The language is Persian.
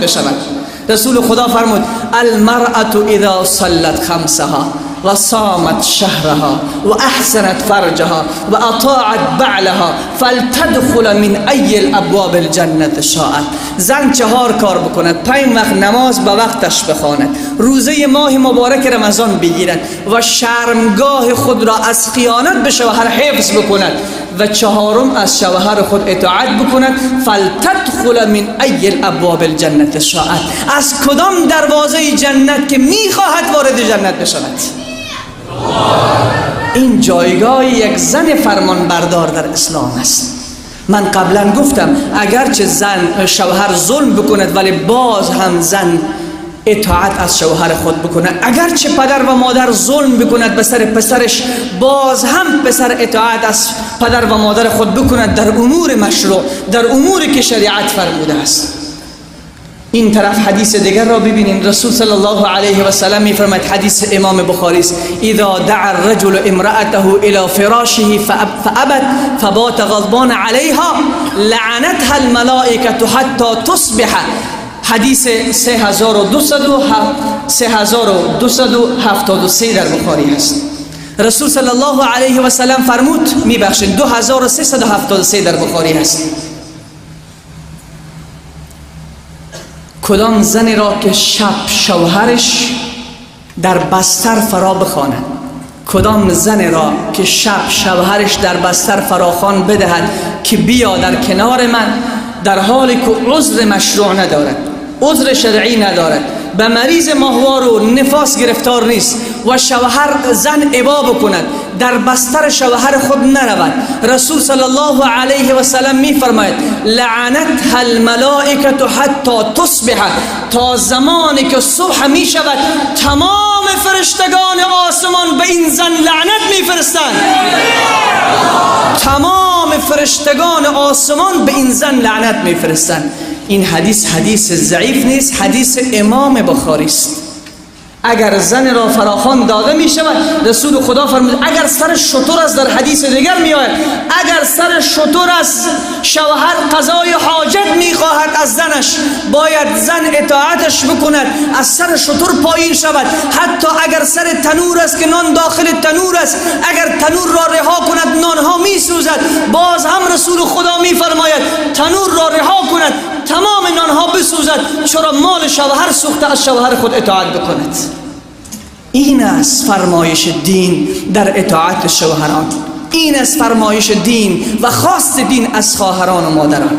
بشود. رسول خدا فرمود المرأة اذا صلت خمسها و صامت شهرها و احسنت فرجها و اطاعت بعلها فلتدخل من ای الابواب الجنة شاءت. زن 4 کار بکند، 5 وقت نماز به وقتش بخواند، روزه ماه مبارک رمضان بگیرد و شرمگاه خود را از خیانت به شوهر حفظ بکند و 4م از شوهر خود اطاعت بکند. فلتدخل من ای الابواب الجنة شاءت. از کدام دروازه جنت که میخواهد وارد جنت بشود. این جایگاه یک زن فرمان بردار در اسلام است. من قبلا گفتم اگرچه شوهر ظلم بکند ولی باز هم زن اطاعت از شوهر خود بکند. اگرچه پدر و مادر ظلم بکند به سر پسرش، باز هم پسر اطاعت از پدر و مادر خود بکند در امور مشروع، در اموری که شریعت فرموده است. این طرف حدیث دیگر را ببینیم. رسول صلی الله علیه و سلم می‌فرماید، حدیث امام بخاری است، اذا دعا الرجل امرأته الى فراشه فابت فبات غضبان علیها لعنتها الملائکه حتی تصبح. حدیث 3273 در بخاری است. رسول صلی الله علیه و سلم فرمود، میبخشید 2373 در بخاری است، کدام زنی را که شب شوهرش در بستر فرا بخواند، کدام زنی را که شب شوهرش در بستر فراخوان بدهد که بیا در کنار من، در حالی که عذر مشروع ندارد، عذر شرعی ندارد، به مریض ماهوار و نفاس گرفتار نیست و شوهر زن ابا بکند، در بستر شوهر خود نرود، رسول صلی الله علیه و سلم می فرماید لعنتها الملائکه حتی تصبح. تا زمانی که صبح می شود تمام فرشتگان آسمان به این زن لعنت می فرستند. تمام فرشتگان آسمان به این زن لعنت می فرستند. این حدیث ضعیف نیست، حدیث امام بخاری است. اگر زن را فراخوان داده می شود، رسول خدا فرمود اگر سر شتر از، در حدیث دیگر می آید، اگر سر شتر از شوهر قضای حاجت می خواهد از زنش، باید زن اطاعتش بکند، از سر شتر پایین شود. حتی اگر سر تنور است که نان داخل تنور است، اگر تنور را رها کند نانها می سوزد، باز هم رسول خدا می فرماید تنور را رها کند تمام نانها بسوزد، چرا مال شوهر سوخته، از شوهر خود اطاعت بکند. این است فرمایش دین در اطاعت شوهران، این است فرمایش دین و خواست دین از خواهران و مادران.